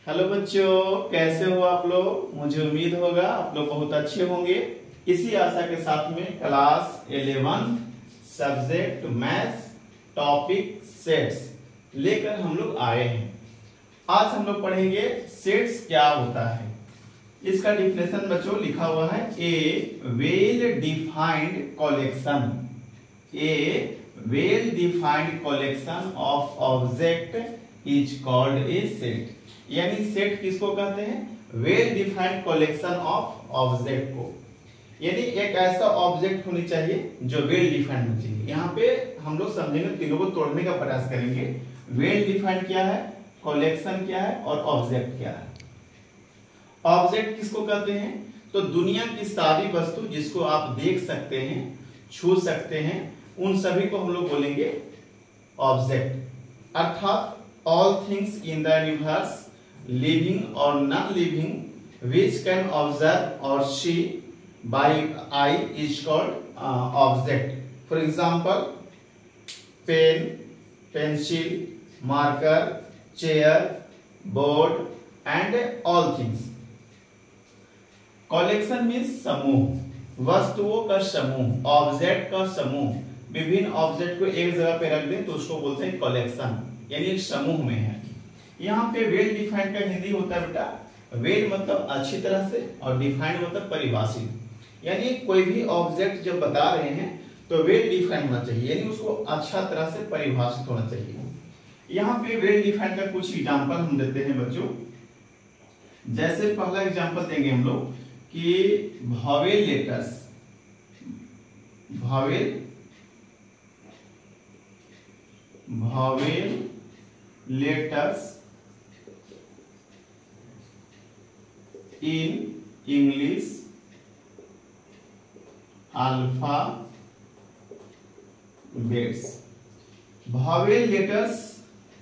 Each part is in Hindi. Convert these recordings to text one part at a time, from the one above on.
हेलो बच्चों, कैसे हो आप लोग। मुझे उम्मीद होगा आप लोग बहुत अच्छे होंगे। इसी आशा के साथ में class 11 subject maths topic sets लेकर हम लोग आए हैं। आज हम लोग पढ़ेंगे सेट्स क्या होता है। इसका डिफिनेशन बच्चों लिखा हुआ है, a well defined collection, a well defined collection of object is called a set. यानी सेट किसको कहते हैं? Well defined collection of object को। यानी एक ऐसा ऑब्जेक्ट होनी चाहिए जो वेल डिफाइंड होनी चाहिए। यहाँ पे हम लोग समझेंगे, तीनों को तोड़ने का प्रयास करेंगे। वेल डिफाइंड क्या है, कलेक्शन क्या है और ऑब्जेक्ट क्या है। ऑब्जेक्ट किसको कहते हैं? तो दुनिया की सारी वस्तु जिसको आप देख सकते हैं, छू सकते हैं, उन सभी को हम लोग बोलेंगे ऑब्जेक्ट। अर्थात all things in the universe living or non-living which can observe or see by eye is called object. For example, pen, pencil, marker, chair, board and all things. Collection means समूह, वस्तुओं का समूह, ऑब्जेक्ट का समूह। विभिन्न ऑब्जेक्ट को एक जगह पे रख दें तो उसको बोलते हैं कलेक्शन, यानी एक समूह में है। यहाँ पे वेल डिफाइंड का हिंदी होता है बेटा, वेल मतलब अच्छी तरह से और डिफाइंड मतलब परिभाषित। यानी कोई भी ऑब्जेक्ट जब बता रहे हैं तो वेल डिफाइंड होना चाहिए, यानी उसको अच्छा तरह से परिभाषित होना चाहिए। यहाँ पे वेल डिफाइंड का कुछ एग्जांपल हम देते हैं बच्चों। जैसे पहला एग्जांपल देंगे हम लोग कि vowel letters, vowel letters in English alphabets। Vowel letters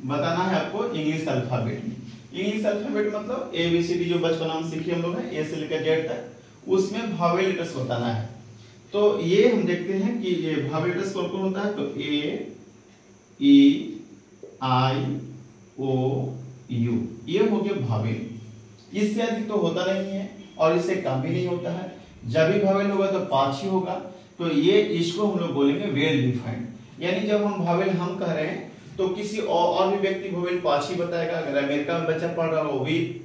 बताना है आपको इंग्लिश अल्फाबेट में। इंग्लिश अल्फाबेट मतलब ABCD जो बचपन हम सीखे हम लोग हैं, ए से लेकर जेड तक, उसमें वॉवेल लेटर्स बताना है। तो ये हम देखते हैं कि ये वॉवेल लेटर्स कौन कौन होता है। तो A, E, I, O, U, ये हो गया वॉवेल। इससे अधिक तो होता नहीं है और इससे कम भी नहीं होता है। जब भी वॉवेल होगा तो पांच ही होगा। तो ये इसको हम लोग बोलेंगे वेल डिफाइंड। यानी जब हम वॉवेल हम कह रहे हैं तो किसी और भी व्यक्ति वॉवेल पांच ही बताएगा। अगर अमेरिका में बच्चा पढ़ रहा हो वो भी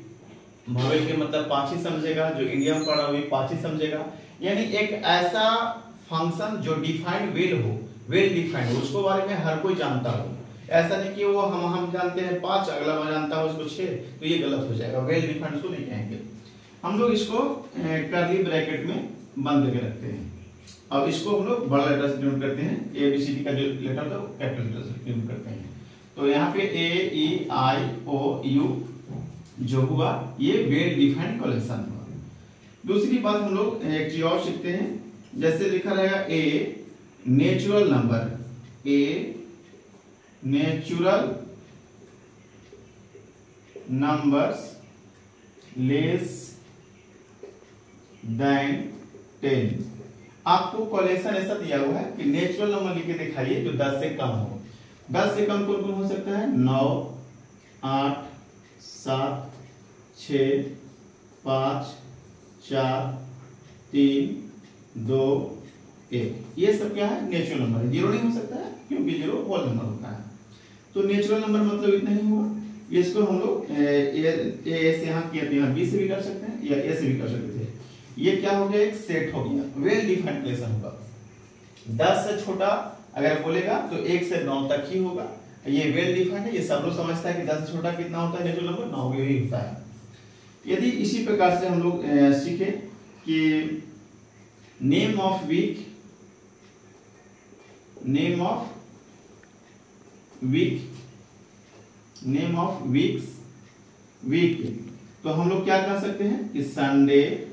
वॉवेल के मतलब पांच ही समझेगा, जो इंडिया में पढ़ रहा हो वो भी पांच ही समझेगा। यानी एक ऐसा फंक्शन जो डिफाइंड वेल हो, वेल डिफाइंड हो, उसको बारे में हर कोई जानता हो। ऐसा नहीं कि वो हम जानते हैं पांच, अगला वो जानता है उसको छह, तो ये गलत हो जाएगा। वेल डिफाइंड को नहीं कहेंगे हम लोग। इसको कर्ली ब्रैकेट में बंद करके रखते हैं। अब इसको हम लोग बड़ा लेटर से डिनोट करते हैं। ABCD का जो लेटर था वो कैपिटल लेटर से डिनोट करते हैं। तो यहाँ पे A, E, I, O, U जो हुआ ये वेल डिफाइंड कलेक्शन हुआ। दूसरी बात हम लोग एक चीज और सीखते हैं। जैसे लिखा रहेगा A natural number, A natural numbers less than 10। आपको कलेक्शन ऐसा दिया हुआ है कि नेचुरल नंबर लिख के दिखाइए जो 10 से कम हो। 10 से कम कौन कौन हो सकता है? 9, 8, 7, 6, 5, 4, 3, 2, 1। ये सब क्या है? नेचुरल नंबर है। जीरो नहीं हो सकता है क्योंकि जीरो होल नंबर होता है। तो नेचुरल नंबर मतलब इतना ही हुआ। इसको हम लोग ए से यहाँ किया तो यहाँ बी से भी कर सकते हैं या ए से भी कर सकते थे। ये क्या हो गया? एक सेट हो गया, वेल डिफाइंड कलेक्शन होगा। 10 से छोटा अगर बोलेगा तो 1 से 9 तक ही होगा। ये वेल डिफाइंड है, ये सब लोग समझता है कि 10 से छोटा कितना होता है नेचुरल नंबर? 9 ही होता है। यदि इसी प्रकार से हम लोग सीखे कि name of week, name of weeks, week, तो हम लोग क्या कह सकते हैं कि संडे,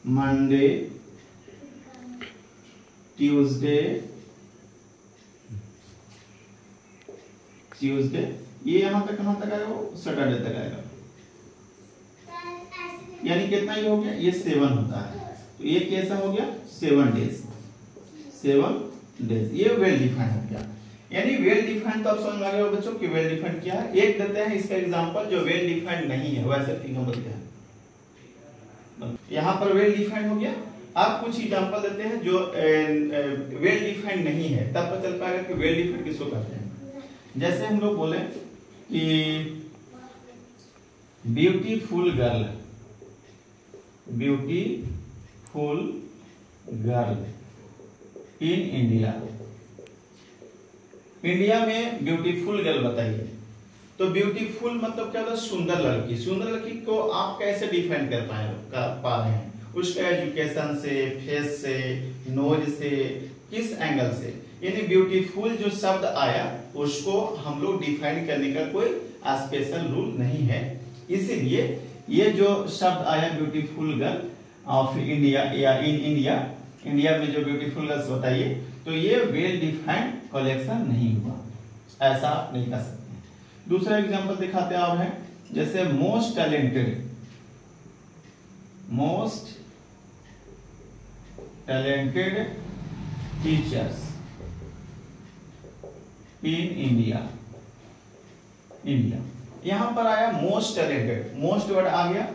मंडे, ट्यूसडे, ये यहां तक कहां तक आएगा? वो सैटरडे तक आएगा। यानी कितना ये हो गया? ये 7 होता है। तो ये कैसा हो गया? 7 डेज, 7 डेज। ये वेल डिफाइंड हो गया। यानी वेल डिफाइंड तो आप समझ में आ गए हो बच्चों कि वेल डिफाइंड क्या है। एक देते हैं इसका एग्जांपल जो वेल डिफाइंड नहीं है, वैसे 3 नंबर दिया है। यहाँ पर वेल डिफाइंड हो गया। आप कुछ एग्जांपल देते हैं जो वेल डिफाइंड नहीं है, तब पता चल पाएगा कि वेल डिफाइंड किसको कहते हैं। जैसे हम लोग बोले कि beautiful girl, beautiful girl in India. India में ब्यूटीफुल गर्ल बताइए, तो ब्यूटीफुल मतलब क्या होता है? सुंदर लड़की। सुंदर लड़की को आप कैसे डिफाइन कर पा रहे हैं? उसका एजुकेशन से, फेस से, नोज से, किस एंगल से? यानी ब्यूटीफुल जो शब्द आया उसको हम लोग डिफाइन करने का कोई स्पेशल रूल नहीं है। इसीलिए ये जो शब्द आया ब्यूटीफुल गर्ल ऑफ इंडिया या इन इंडिया, इंडिया में जो ब्यूटीफुल गर्ल्स बताइए, तो ये वेल डिफाइंड कलेक्शन नहीं हुआ, ऐसा आप नहीं कर सकते। दूसरा एग्जांपल दिखाते हैं और है जैसे most talented, most talented teachers in India. India यहां पर आया मोस्ट टैलेंटेड, मोस्ट वर्ड आ गया,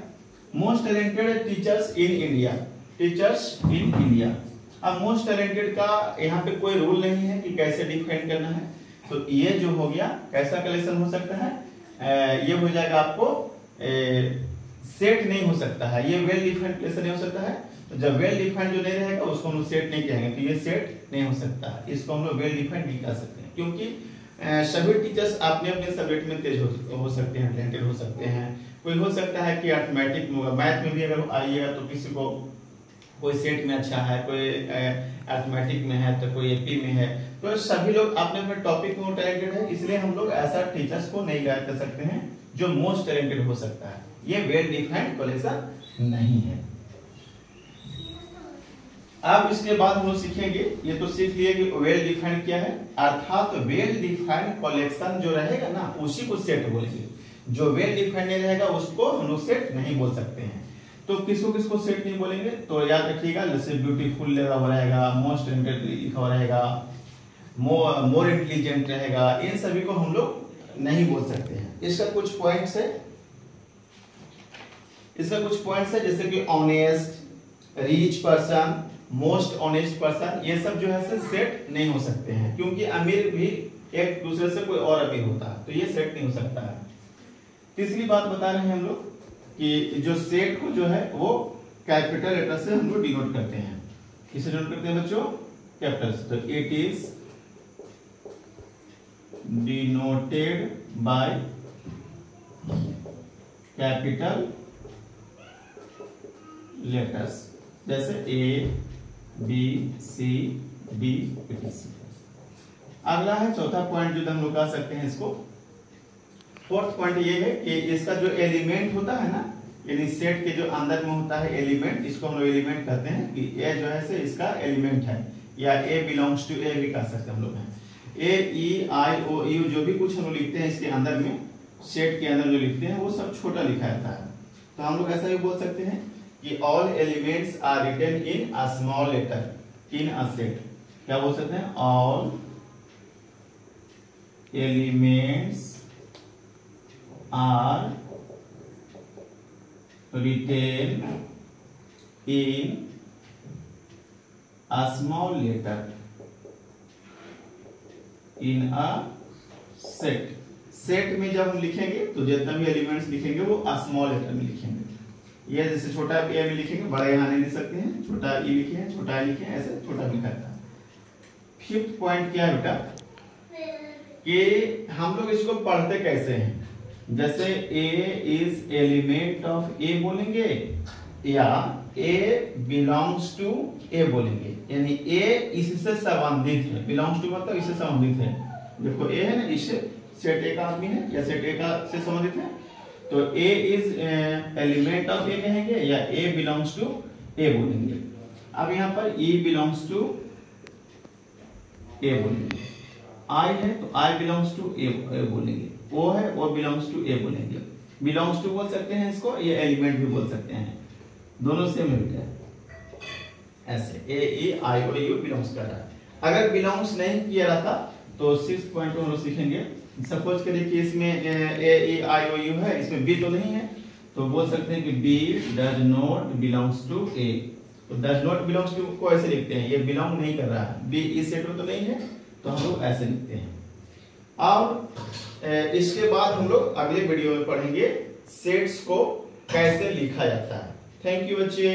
most talented teachers in India, teachers in India. अब मोस्ट टैलेंटेड का यहाँ पे कोई रूल नहीं है कि कैसे डिफाइन करना है, तो ये जो हो गया कैसा कलेक्शन हो सकता है? ये हो जाएगा आपको सेट नहीं हो सकता है, ये वेल डिफाइंड कलेक्शन नहीं हो सकता है। तो जब वेल डिफाइंड जो नहीं रहेगा उसको हम लोग सेट नहीं कहेंगे, तो ये सेट नहीं हो सकता है, इसको हम लोग वेल डिफाइंड नहीं कर सकते हैं। क्योंकि सभी टीचर्स अपने अपने सब्जेक्ट में तेज हो सकते हैं, टैलेंटेड हो सकते हैं। कोई हो सकता है कि अर्थमेटिक में होगा, मैथ में भी अगर आइएगा तो किसी को कोई सेट में अच्छा है, कोई अर्थमेटिक में है, तो कोई एपी में है, तो सभी लोग अपने अपने टॉपिक में टैलेंटेड है। इसलिए हम लोग ऐसा टीचर्स को नहीं गाइड कर सकते हैं जो मोस्ट टैलेंटेड हो सकता है, ये वेल डिफाइंड कलेक्शन नहीं है। अब इसके बाद हम लोग सीखेंगे, ये तो सीख लिए कि वेल डिफाइंड क्या है, अर्थात वेल डिफाइंड कलेक्शन जो रहेगा ना उसी को सेट बोलेंगे, जो वेल डिफाइंड नहीं रहेगा उसको हम लोग सेट नहीं बोल सकते हैं। तो किसको किसको सेट नहीं बोलेंगे, तो याद रखिएगा, जैसे ब्यूटीफुल लिखा हुआ रहेगा, मोस्ट टैलेंटेड लिखा हुआ रहेगा, मोर इंटेलिजेंट रहेगा, इन सभी को हम लोग नहीं बोल सकते हैं। इसका कुछ पॉइंट्स है, जैसे कि honest, rich person, most honest person, ये सब जो है सेट नहीं हो सकते हैं, क्योंकि अमीर भी एक दूसरे से कोई और अमीर होता है, तो ये सेट नहीं हो सकता है। तीसरी बात बता रहे हैं हम लोग कि जो सेट को जो है वो कैपिटल लेटर से हम लोग डिनोट करते हैं। किसे डिनोट करते हैं बच्चों? कैपिटल से। तो it is denoted by capital letters, जैसे ए, बी, सी, डी, etc। अगला है चौथा पॉइंट जो हम लोग कह सकते हैं इसको। फोर्थ पॉइंट ये है कि इसका जो एलिमेंट होता है ना, यानी सेट के जो अंदर में होता है एलिमेंट, इसको हम लोग एलिमेंट कहते हैं कि ए जो है से इसका एलिमेंट है, या ए बिलोंग्स टू ए भी कह सकते हैं हम लोग हैं। ए, ई, आई, ओ, यू जो भी कुछ हम लोग लिखते हैं इसके अंदर में, सेट के अंदर जो लिखते हैं वो सब छोटा लिखा जाता है। तो हम लोग ऐसा भी बोल सकते हैं कि all elements are written in a small letter in a set. क्या बोल सकते हैं? All elements are written in a small letter in a set. Set में जब हम लिखेंगे तो जितना भी एलिमेंट्स लिखेंगे वो स्मॉल लेटर में लिखेंगे। ये जैसे छोटा ए भी लिखेंगे, बड़ा यहाँ नहीं लिख सकते हैं, छोटा ई लिखे हैं, छोटा आई लिखे हैं, ऐसे छोटा लिखा था। फिफ्थ पॉइंट क्या है बेटा कि हम लोग इसको पढ़ते कैसे हैं? जैसे ए इज एलिमेंट ऑफ ए बोलेंगे, या ए बिलोंग्स टू ए बोलेंगे, यानी ए इससे संबंधित है। बिलोंग्स टू मतलब इससे संबंधित है। देखो ए है ना, इससे सेट ए का आदमी है या सेट ए का से संबंधित है, तो ए इज एलिमेंट ऑफ ए कहेंगे या ए बिलोंग्स टू ए बोलेंगे। अब यहाँ पर ई बिलोंग्स टू ए बोलेंगे, आई है तो आई बिलोंग्स टू ए बोलेंगे, ओ है ओ बिलोंग्स टू ए बोलेंगे। बिलोंग्स टू बोल सकते हैं इसको, ये एलिमेंट भी बोल सकते हैं, दोनों सेम है। ऐसे ए, ई, आई, ओ, यू बिलोंग्स कर रहा है। अगर बिलोंग्स नहीं किया रहता तो 6.2 हम लोग सीखेंगे। सपोज करिए कि इसमें ए ई आई ओ यू है, इसमें बी तो नहीं है, तो बोल सकते हैं कि B does not belongs to A. तो डज नॉट बिलोंग्स टू को ऐसे लिखते हैं, ये बिलोंग नहीं कर रहा है, बी इस सेट में तो नहीं है, तो हम लोग ऐसे लिखते हैं। और इसके बाद हम लोग अगले वीडियो में पढ़ेंगे सेट्स को कैसे लिखा जाता है। थैंक यू बच्चे।